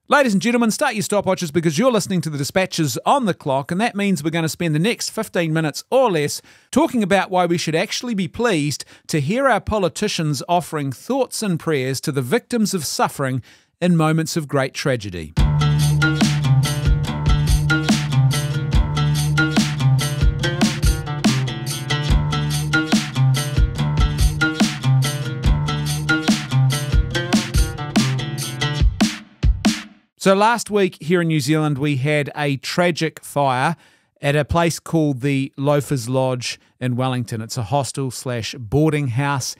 Ladies and gentlemen, start your stopwatches because you're listening to the Dispatches on the clock, and that means we're going to spend the next 15 minutes or less talking about why we should actually be pleased to hear our politicians offering thoughts and prayers to the victims of suffering in moments of great tragedy. So last week here in New Zealand, we had a tragic fire at a place called the Loafers Lodge in Wellington. It's a hostel/boarding house,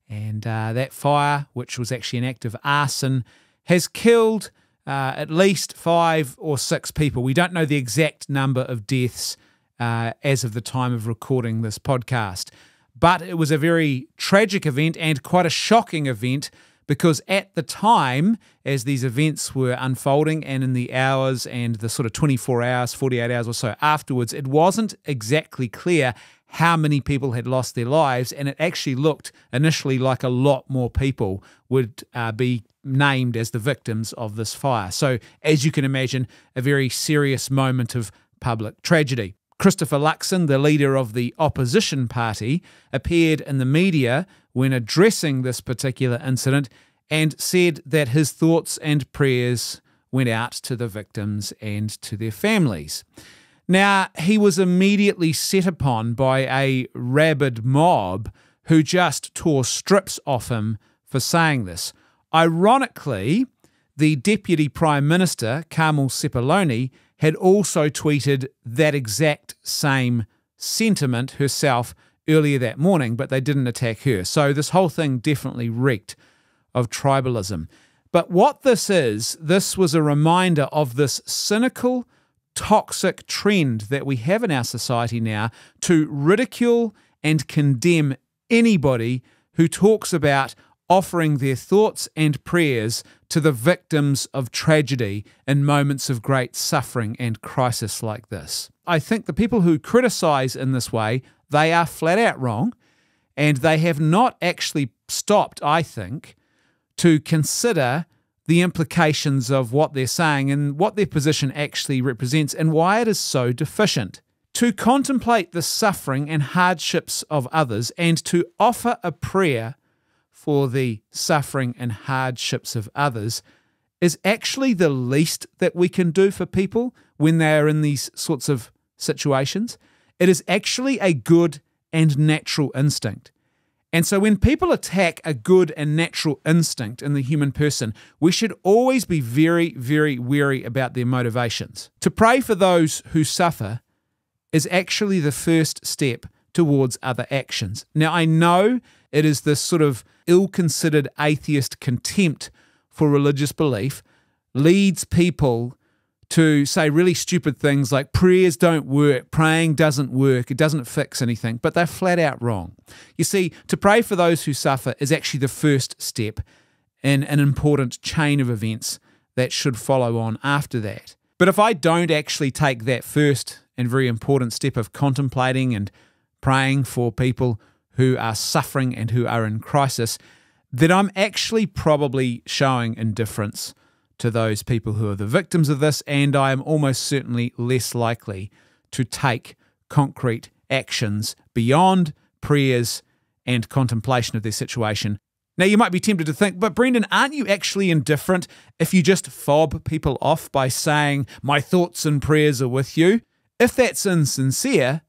and that fire, which was actually an act of arson, has killed at least 5 or 6 people. We don't know the exact number of deaths as of the time of recording this podcast, but it was a very tragic event and quite a shocking event, because at the time, as these events were unfolding and in the hours and the sort of 24 hours, 48 hours or so afterwards, it wasn't exactly clear how many people had lost their lives, and it actually looked initially like a lot more people would be named as the victims of this fire. So, as you can imagine, a very serious moment of public tragedy. Christopher Luxon, the leader of the opposition party, appeared in the media when addressing this particular incident and said that his thoughts and prayers went out to the victims and to their families. Now, he was immediately set upon by a rabid mob who just tore strips off him for saying this. Ironically, the Deputy Prime Minister, Carmel Sepuloni, had also tweeted that exact same sentiment herself earlier that morning, but they didn't attack her. So this whole thing definitely reeked of tribalism. But what this was a reminder of this cynical, toxic trend that we have in our society now to ridicule and condemn anybody who talks about offering their thoughts and prayers to the victims of tragedy in moments of great suffering and crisis like this. I think the people who criticise in this way, they are flat out wrong, and they have not actually stopped, I think, to consider the implications of what they're saying and what their position actually represents and why it is so deficient. To contemplate the suffering and hardships of others and to offer a prayer for the suffering and hardships of others is actually the least that we can do for people when they are in these sorts of situations. It is actually a good and natural instinct. And so when people attack a good and natural instinct in the human person, we should always be very, very wary about their motivations. To pray for those who suffer is actually the first step towards other actions. Now, I know it is this sort of ill-considered atheist contempt for religious belief leads people to say really stupid things like prayers don't work, praying doesn't work, it doesn't fix anything, but they're flat out wrong. You see, to pray for those who suffer is actually the first step in an important chain of events that should follow on after that. But if I don't actually take that first and very important step of contemplating and praying for people who are suffering and who are in crisis, then I'm actually probably showing indifference to those people who are the victims of this, and I am almost certainly less likely to take concrete actions beyond prayers and contemplation of their situation. Now, you might be tempted to think, but Brendan, aren't you actually indifferent if you just fob people off by saying, my thoughts and prayers are with you? If that's insincere,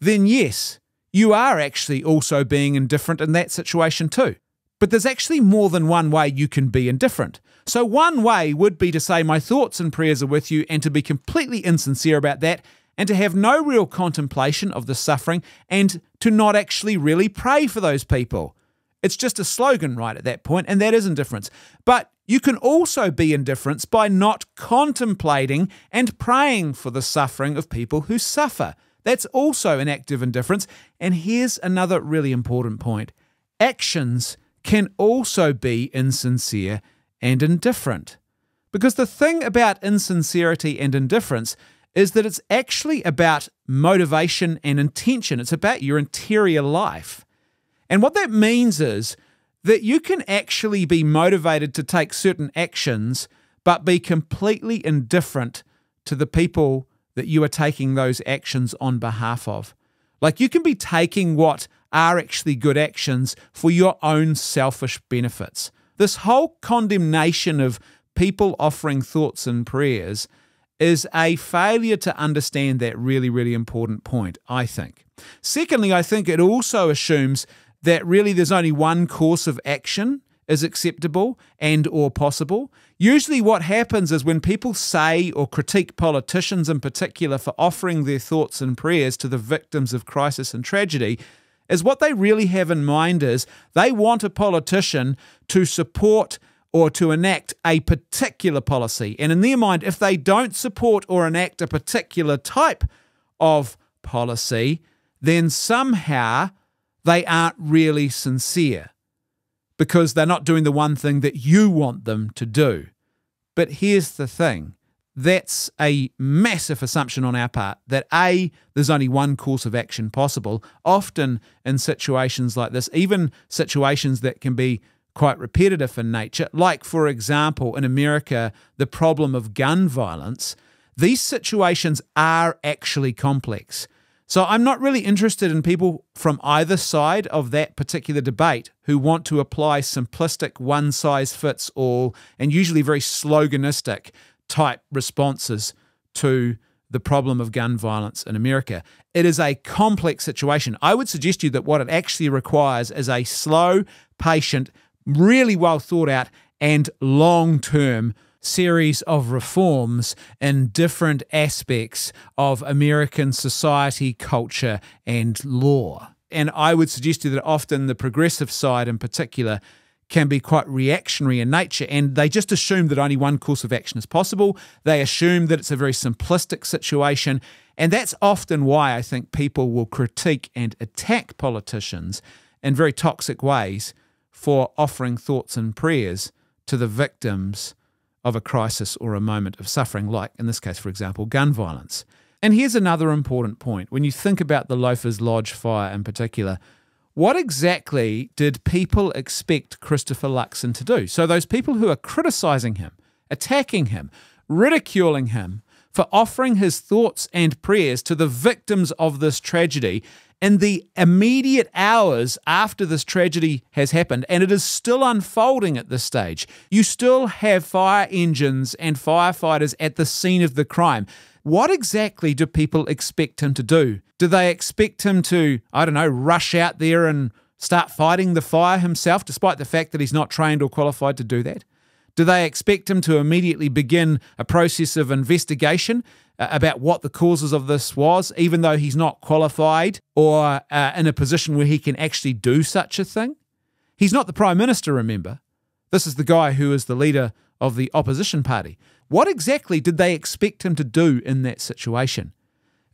then yes, you are actually also being indifferent in that situation too. But there's actually more than one way you can be indifferent. So one way would be to say my thoughts and prayers are with you and to be completely insincere about that and to have no real contemplation of the suffering and to not actually really pray for those people. It's just a slogan right at that point, and that is indifference. But you can also be indifference by not contemplating and praying for the suffering of people who suffer. That's also an act of indifference. And here's another really important point. Actions can also be insincere and indifferent. Because the thing about insincerity and indifference is that it's actually about motivation and intention. It's about your interior life. And what that means is that you can actually be motivated to take certain actions, but be completely indifferent to the people that you are taking those actions on behalf of. Like, you can be taking what are actually good actions for your own selfish benefits. This whole condemnation of people offering thoughts and prayers is a failure to understand that really, really important point, I think. Secondly, I think it also assumes that really there's only one course of action is acceptable and or possible. Usually what happens is when people say or critique politicians in particular for offering their thoughts and prayers to the victims of crisis and tragedy, is what they really have in mind is they want a politician to support or to enact a particular policy. And in their mind, if they don't support or enact a particular type of policy, then somehow they aren't really sincere because they're not doing the one thing that you want them to do. But here's the thing. That's a massive assumption on our part that A, there's only one course of action possible. Often in situations like this, even situations that can be quite repetitive in nature, like, for example, in America, the problem of gun violence, these situations are actually complex. So I'm not really interested in people from either side of that particular debate who want to apply simplistic one-size-fits-all and usually very sloganistic type responses to the problem of gun violence in America. It is a complex situation. I would suggest to you that what it actually requires is a slow, patient, really well thought out and long-term series of reforms in different aspects of American society, culture, and law. And I would suggest to you that often the progressive side in particular can be quite reactionary in nature, and they just assume that only one course of action is possible. They assume that it's a very simplistic situation, and that's often why I think people will critique and attack politicians in very toxic ways for offering thoughts and prayers to the victims of a crisis or a moment of suffering, like, in this case, for example, gun violence. And here's another important point. When you think about the Loafers Lodge fire in particular, what exactly did people expect Christopher Luxon to do? So those people who are criticising him, attacking him, ridiculing him for offering his thoughts and prayers to the victims of this tragedy in the immediate hours after this tragedy has happened, and it is still unfolding at this stage. You still have fire engines and firefighters at the scene of the crime. What exactly do people expect him to do? Do they expect him to, rush out there and start fighting the fire himself, despite the fact that he's not trained or qualified to do that? Do they expect him to immediately begin a process of investigation about what the causes of this was, even though he's not qualified or in a position where he can actually do such a thing? He's not the Prime Minister, remember. This is the guy who is the leader of the opposition party. What exactly did they expect him to do in that situation?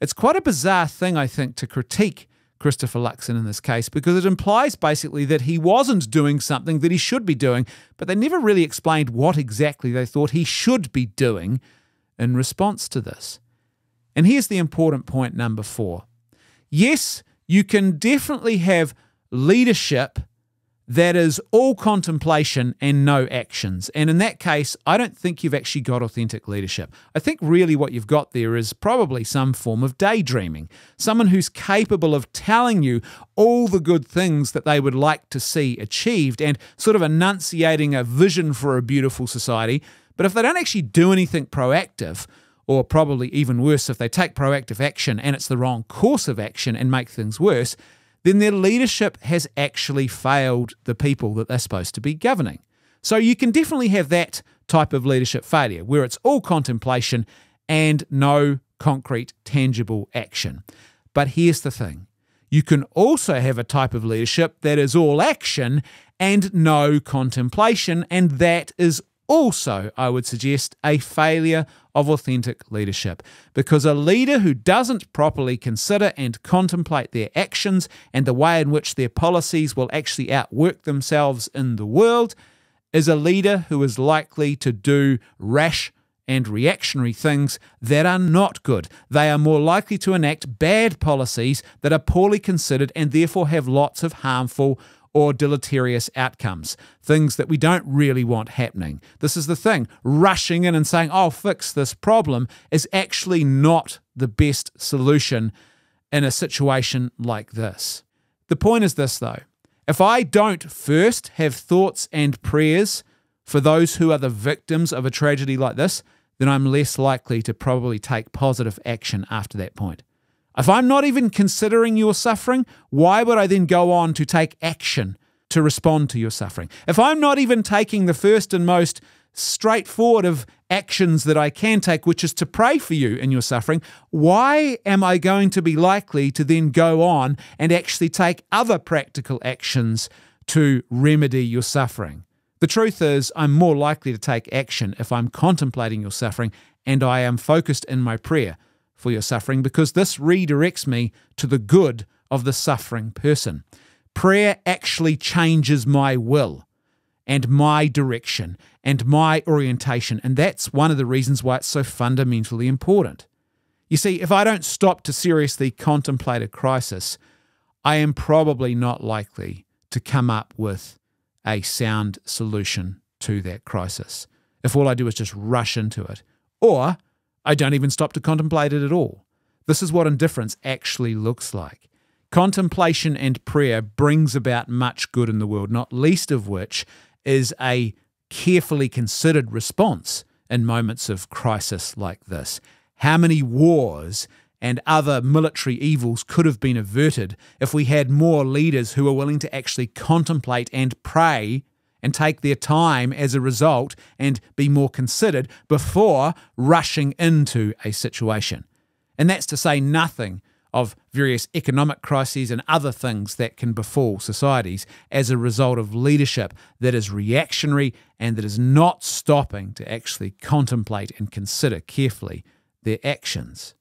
It's quite a bizarre thing, I think, to critique Christopher Luxon in this case, because it implies basically that he wasn't doing something that he should be doing, but they never really explained what exactly they thought he should be doing in response to this. And here's the important point number 4. Yes, you can definitely have leadership that is all contemplation and no actions. And in that case, I don't think you've actually got authentic leadership. I think really what you've got there is probably some form of daydreaming. Someone who's capable of telling you all the good things that they would like to see achieved and sort of enunciating a vision for a beautiful society. But if they don't actually do anything proactive, or probably even worse, if they take proactive action and it's the wrong course of action and make things worse, then their leadership has actually failed the people that they're supposed to be governing. So you can definitely have that type of leadership failure, where it's all contemplation and no concrete, tangible action. But here's the thing. You can also have a type of leadership that is all action and no contemplation, and that is also, I would suggest, a failure of authentic leadership, because a leader who doesn't properly consider and contemplate their actions and the way in which their policies will actually outwork themselves in the world is a leader who is likely to do rash and reactionary things that are not good. They are more likely to enact bad policies that are poorly considered and therefore have lots of harmful or deleterious outcomes, things that we don't really want happening. This is the thing. Rushing in and saying, "I'll fix this problem," is actually not the best solution in a situation like this. The point is this, though. If I don't first have thoughts and prayers for those who are the victims of a tragedy like this, then I'm less likely to probably take positive action after that point. If I'm not even considering your suffering, why would I then go on to take action to respond to your suffering? If I'm not even taking the first and most straightforward of actions that I can take, which is to pray for you in your suffering, why am I going to be likely to then go on and actually take other practical actions to remedy your suffering? The truth is, I'm more likely to take action if I'm contemplating your suffering and I am focused in my prayer for your suffering, because this redirects me to the good of the suffering person. Prayer actually changes my will and my direction and my orientation, and that's one of the reasons why it's so fundamentally important. You see, if I don't stop to seriously contemplate a crisis, I am probably not likely to come up with a sound solution to that crisis. If all I do is just rush into it, or I don't even stop to contemplate it at all. This is what indifference actually looks like. Contemplation and prayer brings about much good in the world, not least of which is a carefully considered response in moments of crisis like this. How many wars and other military evils could have been averted if we had more leaders who were willing to actually contemplate and pray and take their time as a result and be more considered before rushing into a situation. And that's to say nothing of various economic crises and other things that can befall societies as a result of leadership that is reactionary and that is not stopping to actually contemplate and consider carefully their actions.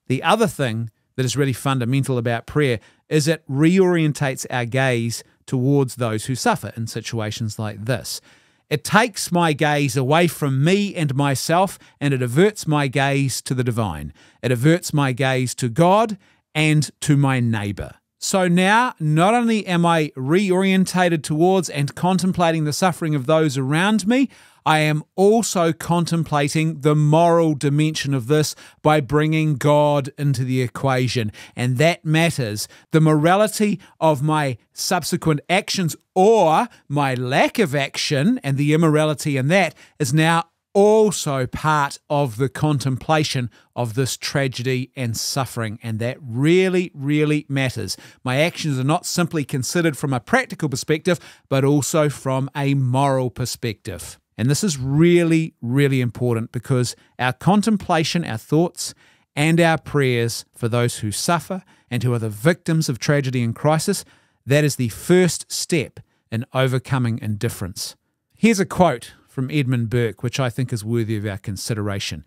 The other thing that is really fundamental about prayer is it reorientates our gaze towards those who suffer in situations like this. It takes my gaze away from me and myself, and it averts my gaze to the divine. It averts my gaze to God and to my neighbor. So now, not only am I reorientated towards and contemplating the suffering of those around me, I am also contemplating the moral dimension of this by bringing God into the equation. And that matters. The morality of my subsequent actions or my lack of action and the immorality in that is now also part of the contemplation of this tragedy and suffering. And that really, really matters. My actions are not simply considered from a practical perspective, but also from a moral perspective. And this is really, really important because our contemplation, our thoughts, and our prayers for those who suffer and who are the victims of tragedy and crisis, that is the first step in overcoming indifference. Here's a quote from Edmund Burke, which I think is worthy of our consideration.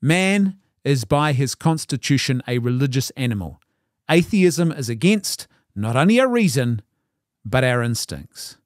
"Man is by his constitution a religious animal. Atheism is against not only our reason, but our instincts."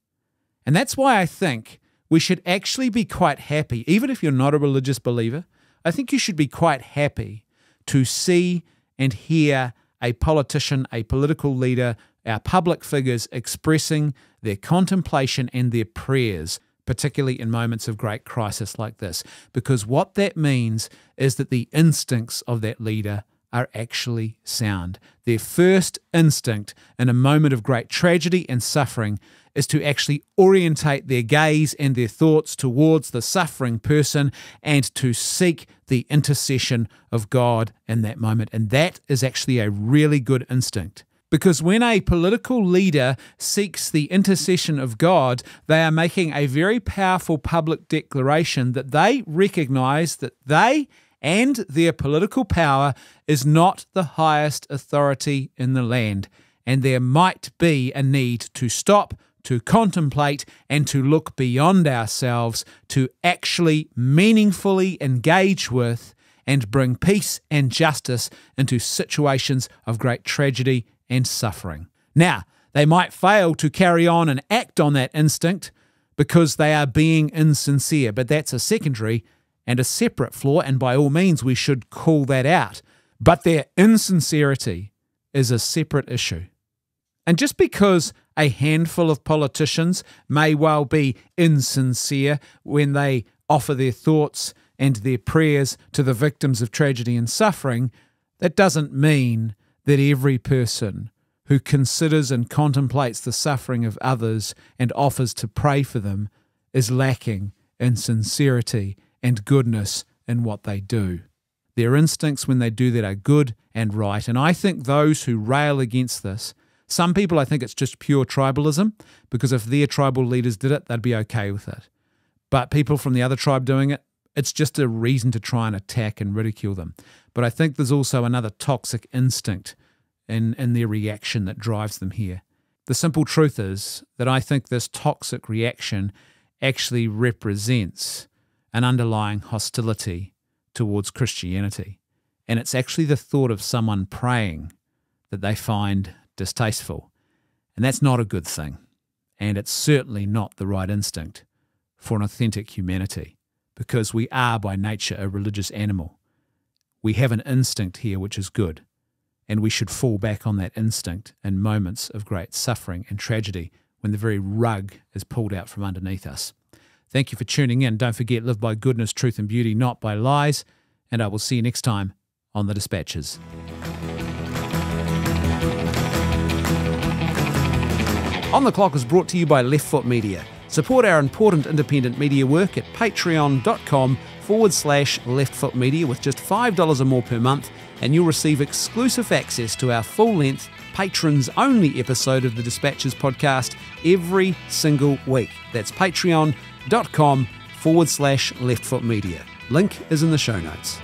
And that's why I think we should actually be quite happy, even if you're not a religious believer, I think you should be quite happy to see and hear a politician, a political leader, our public figures expressing their contemplation and their prayers, particularly in moments of great crisis like this. Because what that means is that the instincts of that leader are actually sound. Their first instinct in a moment of great tragedy and suffering is to actually orientate their gaze and their thoughts towards the suffering person and to seek the intercession of God in that moment. And that is actually a really good instinct. Because when a political leader seeks the intercession of God, they are making a very powerful public declaration that they recognize that they and their political power is not the highest authority in the land. And there might be a need to stop, to contemplate, and to look beyond ourselves to actually meaningfully engage with and bring peace and justice into situations of great tragedy and suffering. Now, they might fail to carry on and act on that instinct because they are being insincere, but that's a secondary and a separate flaw, and by all means we should call that out. But their insincerity is a separate issue. And just because A handful of politicians may well be insincere when they offer their thoughts and their prayers to the victims of tragedy and suffering. That doesn't mean that every person who considers and contemplates the suffering of others and offers to pray for them is lacking in sincerity and goodness in what they do. Their instincts when they do that are good and right. And I think those who rail against this, some people, I think it's just pure tribalism, because if their tribal leaders did it, they'd be okay with it. But people from the other tribe doing it, it's just a reason to try and attack and ridicule them. But I think there's also another toxic instinct in their reaction that drives them here. The simple truth is that I think this toxic reaction actually represents an underlying hostility towards Christianity. And it's actually the thought of someone praying that they find distasteful. And that's not a good thing. And it's certainly not the right instinct for an authentic humanity, because we are by nature a religious animal. We have an instinct here which is good, and we should fall back on that instinct in moments of great suffering and tragedy when the very rug is pulled out from underneath us. Thank you for tuning in. Don't forget, live by goodness, truth and beauty, not by lies. And I will see you next time on The Dispatches. On the Clock is brought to you by Left Foot Media. Support our important independent media work at patreon.com/Left Foot Media with just $5 or more per month, and you'll receive exclusive access to our full-length, patrons-only episode of the Dispatches podcast every single week. That's patreon.com/Left Foot Media. Link is in the show notes.